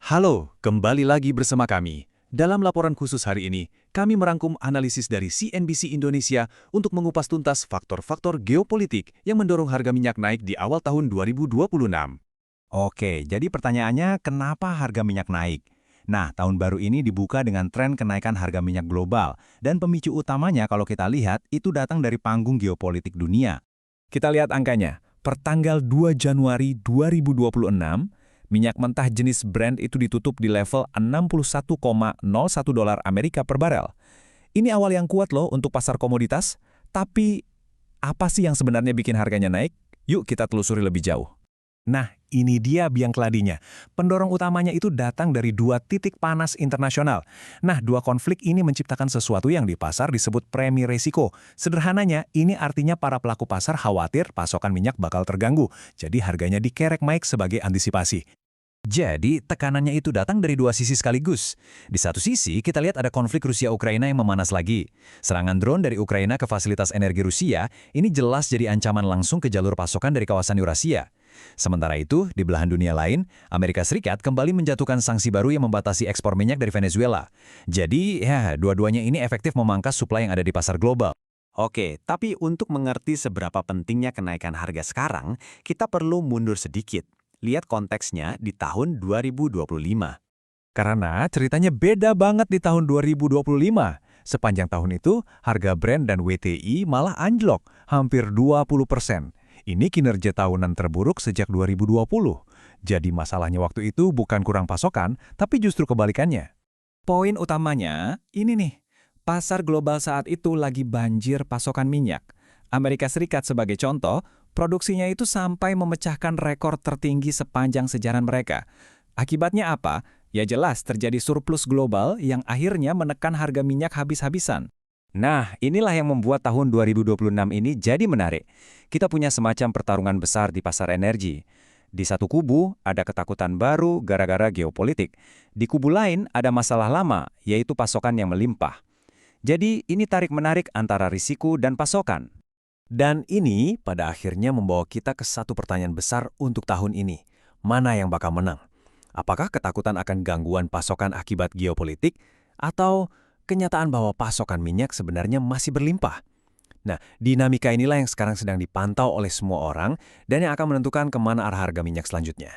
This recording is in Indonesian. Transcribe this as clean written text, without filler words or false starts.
Halo, kembali lagi bersama kami. Dalam laporan khusus hari ini, kami merangkum analisis dari CNBC Indonesia untuk mengupas tuntas faktor-faktor geopolitik yang mendorong harga minyak naik di awal tahun 2026. Oke, jadi pertanyaannya kenapa harga minyak naik? Nah, tahun baru ini dibuka dengan tren kenaikan harga minyak global, dan pemicu utamanya kalau kita lihat itu datang dari panggung geopolitik dunia. Kita lihat angkanya, per tanggal 2 Januari 2026, minyak mentah jenis Brent itu ditutup di level 61,01 dolar Amerika per barel. Ini awal yang kuat loh untuk pasar komoditas, tapi apa sih yang sebenarnya bikin harganya naik? Yuk kita telusuri lebih jauh. Nah, ini dia biang keladinya. Pendorong utamanya itu datang dari dua titik panas internasional. Nah, dua konflik ini menciptakan sesuatu yang di pasar disebut premi resiko. Sederhananya, ini artinya para pelaku pasar khawatir pasokan minyak bakal terganggu. Jadi harganya dikerek naik sebagai antisipasi. Jadi, tekanannya itu datang dari dua sisi sekaligus. Di satu sisi, kita lihat ada konflik Rusia-Ukraina yang memanas lagi. Serangan drone dari Ukraina ke fasilitas energi Rusia, ini jelas jadi ancaman langsung ke jalur pasokan dari kawasan Eurasia. Sementara itu, di belahan dunia lain, Amerika Serikat kembali menjatuhkan sanksi baru yang membatasi ekspor minyak dari Venezuela. Jadi, dua-duanya ini efektif memangkas suplai yang ada di pasar global. Oke, tapi untuk mengerti seberapa pentingnya kenaikan harga sekarang, kita perlu mundur sedikit. Lihat konteksnya di tahun 2025. Karena ceritanya beda banget di tahun 2025. Sepanjang tahun itu, harga Brent dan WTI malah anjlok, hampir 20%. Ini kinerja tahunan terburuk sejak 2020. Jadi masalahnya waktu itu bukan kurang pasokan, tapi justru kebalikannya. Poin utamanya ini nih, pasar global saat itu lagi banjir pasokan minyak. Amerika Serikat sebagai contoh, produksinya itu sampai memecahkan rekor tertinggi sepanjang sejarah mereka. Akibatnya apa? Ya jelas terjadi surplus global yang akhirnya menekan harga minyak habis-habisan. Nah, inilah yang membuat tahun 2026 ini jadi menarik. Kita punya semacam pertarungan besar di pasar energi. Di satu kubu ada ketakutan baru gara-gara geopolitik. Di kubu lain ada masalah lama, yaitu pasokan yang melimpah. Jadi ini tarik-menarik antara risiko dan pasokan. Dan ini pada akhirnya membawa kita ke satu pertanyaan besar untuk tahun ini. Mana yang bakal menang? Apakah ketakutan akan gangguan pasokan akibat geopolitik? Atau kenyataan bahwa pasokan minyak sebenarnya masih berlimpah? Nah, dinamika inilah yang sekarang sedang dipantau oleh semua orang dan yang akan menentukan kemana arah harga minyak selanjutnya.